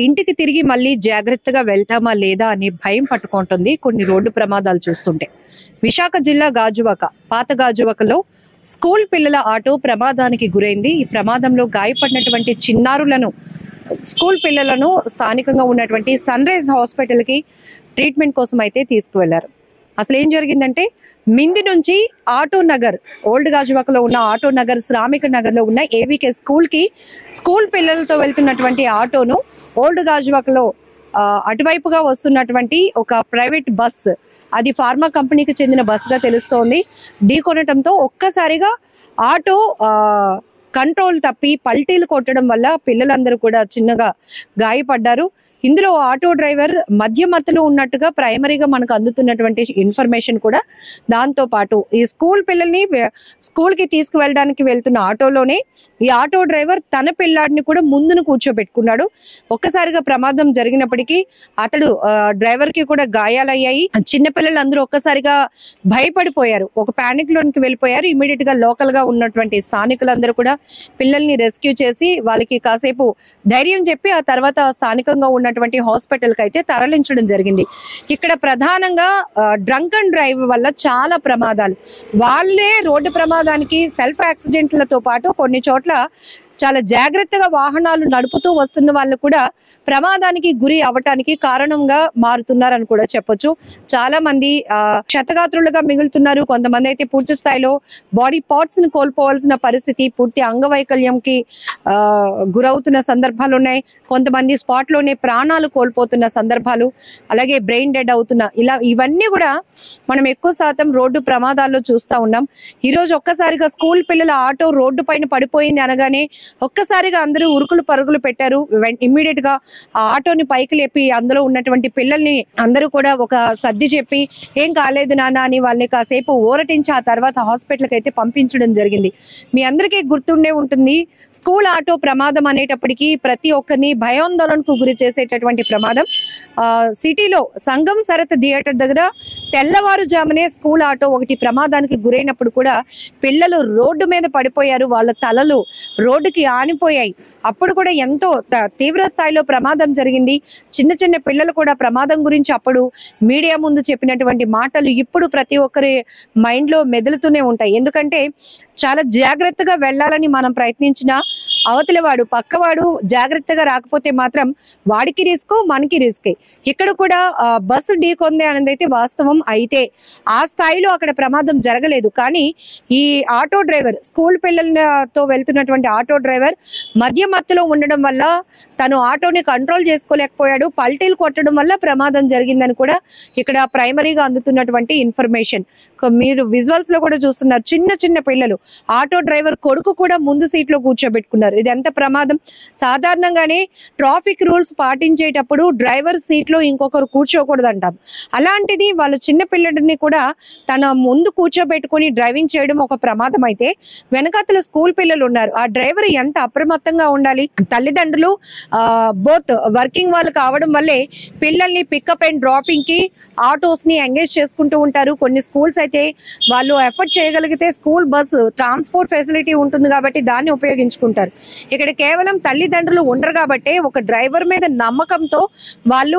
ఇంటికి తిరిగి మళ్ళీ జాగ్రత్తగా వెళ్తామా లేదా అనే భయం పట్టుకుంటుంది కొన్ని రోడ్డు ప్రమాదాలు చూస్తుంటే. విశాఖ జిల్లా గాజువాక, పాత గాజువాకలో స్కూల్ పిల్లల ఆటో ప్రమాదానికి గురైంది. ఈ ప్రమాదంలో గాయపడినటువంటి చిన్నారులను, స్కూల్ పిల్లలను స్థానికంగా ఉన్నటువంటి సన్ రైజ్ హాస్పిటల్కి ట్రీట్మెంట్ కోసం అయితే తీసుకువెళ్లారు. అసలు ఏం జరిగిందంటే, మింది నుంచి ఆటో నగర్, ఓల్డ్ గాజువాకలో ఉన్న ఆటో నగర్, శ్రామిక నగర్లో ఉన్న ఏవికే స్కూల్కి స్కూల్ పిల్లలతో వెళ్తున్నటువంటి ఆటోను ఓల్డ్ గాజువాకలో అటువైపుగా వస్తున్నటువంటి ఒక ప్రైవేట్ బస్, అది ఫార్మా కంపెనీకి చెందిన బస్గా తెలుస్తోంది, ఢీకొనటంతో ఒక్కసారిగా ఆటో కంట్రోల్ తప్పి పల్టీలు కొట్టడం వల్ల పిల్లలందరూ కూడా చిన్నగా గాయపడ్డారు. ఇందులో ఆటో డ్రైవర్ మధ్యమత్తులో ఉన్నట్టుగా ప్రైమరీగా మనకు అందుతున్నటువంటి ఇన్ఫర్మేషన్ కూడా. దాంతో పాటు ఈ స్కూల్ పిల్లల్ని స్కూల్కి తీసుకువెళ్ళడానికి వెళ్తున్న ఆటోలోనే ఈ ఆటో డ్రైవర్ తన పిల్లాడిని కూడా ముందును కూర్చోబెట్టుకున్నాడు. ఒక్కసారిగా ప్రమాదం జరిగినప్పటికీ అతడు డ్రైవర్కి కూడా గాయాలయ్యాయి. చిన్నపిల్లలు అందరూ ఒక్కసారిగా భయపడిపోయారు, ఒక ప్యానిక్ లోనికి వెళ్ళిపోయారు. ఇమీడియట్ గా లోకల్ గా ఉన్నటువంటి స్థానికులందరూ కూడా పిల్లల్ని రెస్క్యూ చేసి వాళ్ళకి కాసేపు ధైర్యం చెప్పి ఆ తర్వాత స్థానికంగా ఉన్నటువంటి హాస్పిటల్ కి అయితే తరలించడం జరిగింది. ఇక్కడ ప్రధానంగా డ్రంక్ అండ్ డ్రైవ్ వల్ల చాలా ప్రమాదాలు, వాళ్ళే రోడ్డు ప్రమాదానికి సెల్ఫ్ యాక్సిడెంట్లతో పాటు కొన్ని చోట్ల చాలా జాగ్రత్తగా వాహనాలు నడుపుతూ వస్తున్న వాళ్ళు కూడా ప్రమాదానికి గురి అవటానికి కారణంగా మారుతున్నారని కూడా చెప్పొచ్చు. చాలా మంది క్షతగాత్రులుగా మిగులుతున్నారు. కొంతమంది అయితే పూర్తి స్థాయిలో బాడీ పార్ట్స్ ని కోల్పోవాల్సిన పరిస్థితి, పూర్తి అంగవైకల్యంకి గురవుతున్న సందర్భాలు ఉన్నాయి. కొంతమంది స్పాట్ లోనే ప్రాణాలు కోల్పోతున్న సందర్భాలు, అలాగే బ్రెయిన్ డెడ్ అవుతున్న, ఇవన్నీ కూడా మనం ఎక్కువ శాతం రోడ్డు ప్రమాదాల్లో చూస్తూ ఉన్నాం. ఈ రోజు ఒక్కసారిగా స్కూల్ పిల్లల ఆటో రోడ్డు పైన పడిపోయింది అనగానే ఒక్కసారిగా అందరూ ఉరుకులు పరుగులు పెట్టారు. ఇమ్మీడియట్ గా ఆ ఆటోని పైకి లేపి అందులో ఉన్నటువంటి పిల్లల్ని అందరూ కూడా ఒక సర్ది చెప్పి ఏం కాలేదు నాన్న అని వాళ్ళని కాసేపు ఊరటించి ఆ తర్వాత హాస్పిటల్కి అయితే పంపించడం జరిగింది. మీ అందరికీ గుర్తుండే ఉంటుంది, స్కూల్ ఆటో ప్రమాదం అనేటప్పటికీ ప్రతి ఒక్కరిని భయాందోళనకు గురి చేసేటటువంటి ప్రమాదం. సిటీలో సంగం సరత్ థియేటర్ దగ్గర తెల్లవారుజామునే స్కూల్ ఆటో ఒకటి ప్రమాదానికి గురైనప్పుడు కూడా పిల్లలు రోడ్డు మీద పడిపోయారు, వాళ్ళ తలలు రోడ్డుకి ఆనిపోయాయి. అప్పుడు కూడా ఎంతో తీవ్ర స్థాయిలో ప్రమాదం జరిగింది. చిన్న చిన్న పిల్లలు కూడా ప్రమాదం గురించి అప్పుడు మీడియా ముందు చెప్పినటువంటి మాటలు ఇప్పుడు ప్రతి ఒక్కరి మైండ్ లో మెదులుతూనే ఉంటాయి. ఎందుకంటే చాలా జాగ్రత్తగా వెళ్ళాలని మనం ప్రయత్నించినా అవతలి వాడు, పక్కవాడు జాగ్రత్తగా రాకపోతే మాత్రం వాడికి రిస్క్, మనకి రిస్క్. ఇక్కడ కూడా బస్సు ఢీకొంది అనేది అయితే వాస్తవం. అయితే ఆ స్థాయిలో అక్కడ ప్రమాదం జరగలేదు. కానీ ఈ ఆటో డ్రైవర్, స్కూల్ పిల్లలతో వెళ్తున్నటువంటి ఆటో డ్రైవర్ మధ్య మత్తులో ఉండడం వల్ల తను ఆటోని కంట్రోల్ చేసుకోలేకపోయాడు. పల్టీలు కొట్టడం వల్ల ప్రమాదం జరిగిందని కూడా ఇక్కడ ప్రైమరీగా అందుతున్నటువంటి ఇన్ఫర్మేషన్. మీరు విజువల్స్ లో కూడా చూస్తున్నారు, చిన్న చిన్న పిల్లలు, ఆటో డ్రైవర్ కొడుకు కూడా ముందు సీట్ లో కూర్చోబెట్టుకున్నారు. ఇది ఎంత ప్రమాదం. సాధారణంగానే ట్రాఫిక్ రూల్స్ పాటించేటప్పుడు డ్రైవర్ సీట్ లో ఇంకొకరు కూర్చోకూడదు అంటాం. అలాంటిది వాళ్ళ చిన్న పిల్లడిని కూడా తన ముందు కూర్చోబెట్టుకుని డ్రైవింగ్ చేయడం ఒక ప్రమాదం. అయితే వెనకాతల స్కూల్ పిల్లలు ఉన్నారు, ఆ డ్రైవర్ ఎంత అప్రమత్తంగా ఉండాలి. తల్లిదండ్రులు బోత్ వర్కింగ్ వాళ్ళు కావడం వల్లే పిల్లల్ని పికప్ అండ్ డ్రాపింగ్ కి ఆటోస్ ని ఎంగేజ్ చేసుకుంటూ ఉంటారు. కొన్ని స్కూల్స్ అయితే వాళ్ళు ఎఫర్ట్ చేయగలిగితే స్కూల్ బస్ ట్రాన్స్పోర్ట్ ఫెసిలిటీ ఉంటుంది కాబట్టి దాన్ని ఉపయోగించుకుంటారు. ఇక్కడ కేవలం తల్లిదండ్రులు ఉండరు కాబట్టి ఒక డ్రైవర్ మీద నమ్మకంతో వాళ్ళు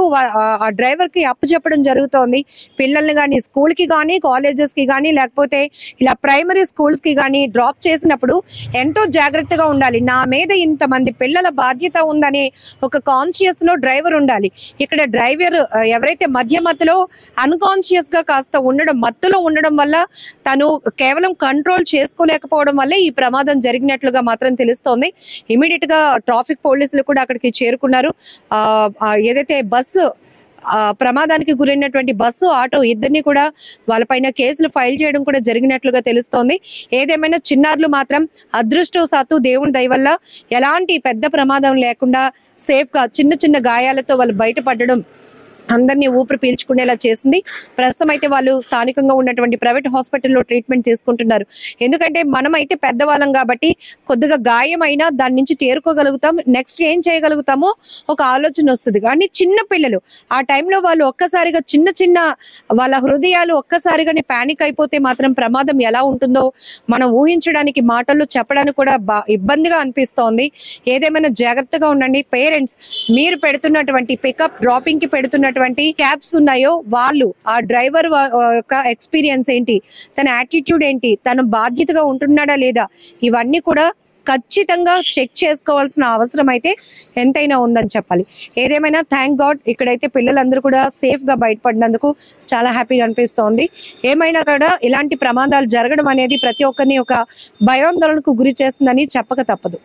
ఆ డ్రైవర్ కి అప్పచెప్పడం జరుగుతోంది. పిల్లల్ని కానీ స్కూల్ కి కానీ, కాలేజెస్ కి కానీ, లేకపోతే ఇలా ప్రైమరీ స్కూల్స్ కి కానీ డ్రాప్ చేసినప్పుడు ఎంతో జాగ్రత్తగా ఉండాలి. నా మీద ఇంతమంది పిల్లల బాధ్యత ఉందనే ఒక కాన్షియస్ లో డ్రైవర్ ఉండాలి. ఇక్కడ డ్రైవర్ ఎవరైతే మధ్యలో అన్కాన్షియస్ గా కాస్త ఉండడం, మత్తులో ఉండడం వల్ల తను కేవలం కంట్రోల్ చేసుకోలేకపోవడం వల్లే ఈ ప్రమాదం జరిగినట్లుగా మాత్రం తెలుస్తోంది. ఇమీడియట్ గా ట్రాఫిక్ పోలీసులు కూడా అక్కడికి చేరుకున్నారు. ఏదైతే బస్సు ప్రమాదానికి గురైనటువంటి బస్సు, ఆటో ఇద్దరిని కూడా వాళ్ళపైన కేసులు ఫైల్ చేయడం కూడా జరిగినట్లుగా తెలుస్తోంది. ఏదేమైనా చిన్నారులు మాత్రం అదృష్టవశాత్తు దేవుని దయ వల్ల ఎలాంటి పెద్ద ప్రమాదం లేకుండా సేఫ్ గా చిన్న చిన్న గాయాలతో వాళ్ళు బయటపడడం అందరినీ ఊపిరి పీల్చుకునేలా చేసింది. ప్రస్తుతం అయితే వాళ్ళు స్థానికంగా ఉన్నటువంటి ప్రైవేట్ హాస్పిటల్లో ట్రీట్మెంట్ తీసుకుంటున్నారు. ఎందుకంటే మనమైతే పెద్దవాళ్ళం కాబట్టి కొద్దిగా గాయమైనా దాని నుంచి తేరుకోగలుగుతాం, నెక్స్ట్ ఏం చేయగలుగుతామో ఒక ఆలోచన వస్తుంది. కానీ చిన్న పిల్లలు ఆ టైంలో వాళ్ళు ఒక్కసారిగా చిన్న చిన్న వాళ్ళ హృదయాలు ఒక్కసారిగానే పానిక్ అయిపోతే మాత్రం ప్రమాదం ఎలా ఉంటుందో మనం ఊహించడానికి, మాటల్లో చెప్పడానికి కూడా ఇబ్బందిగా అనిపిస్తోంది. ఏదేమైనా జాగ్రత్తగా ఉండండి. పేరెంట్స్, మీరు పెడుతున్నటువంటి పికప్ డ్రాపింగ్ కి పెడుతున్నటువంటి క్యాబ్స్ ఉన్నాయో వాళ్ళు, ఆ డ్రైవర్ యొక్క ఎక్స్పీరియన్స్ ఏంటి, తన యాటిట్యూడ్ ఏంటి, తను బాధ్యతగా ఉంటున్నాడా లేదా, ఇవన్నీ కూడా ఖచ్చితంగా చెక్ చేసుకోవాల్సిన అవసరం అయితే ఎంతైనా ఉందని చెప్పాలి. ఏదేమైనా థ్యాంక్ గాడ్ ఇక్కడైతే పిల్లలందరూ కూడా సేఫ్ గా బయటపడినందుకు చాలా హ్యాపీగా అనిపిస్తోంది. ఏమైనా కూడా ఇలాంటి ప్రమాదాలు జరగడం అనేది ప్రతి ఒక్కరిని ఒక భయాందోళనకు గురి చేస్తుందని చెప్పక తప్పదు.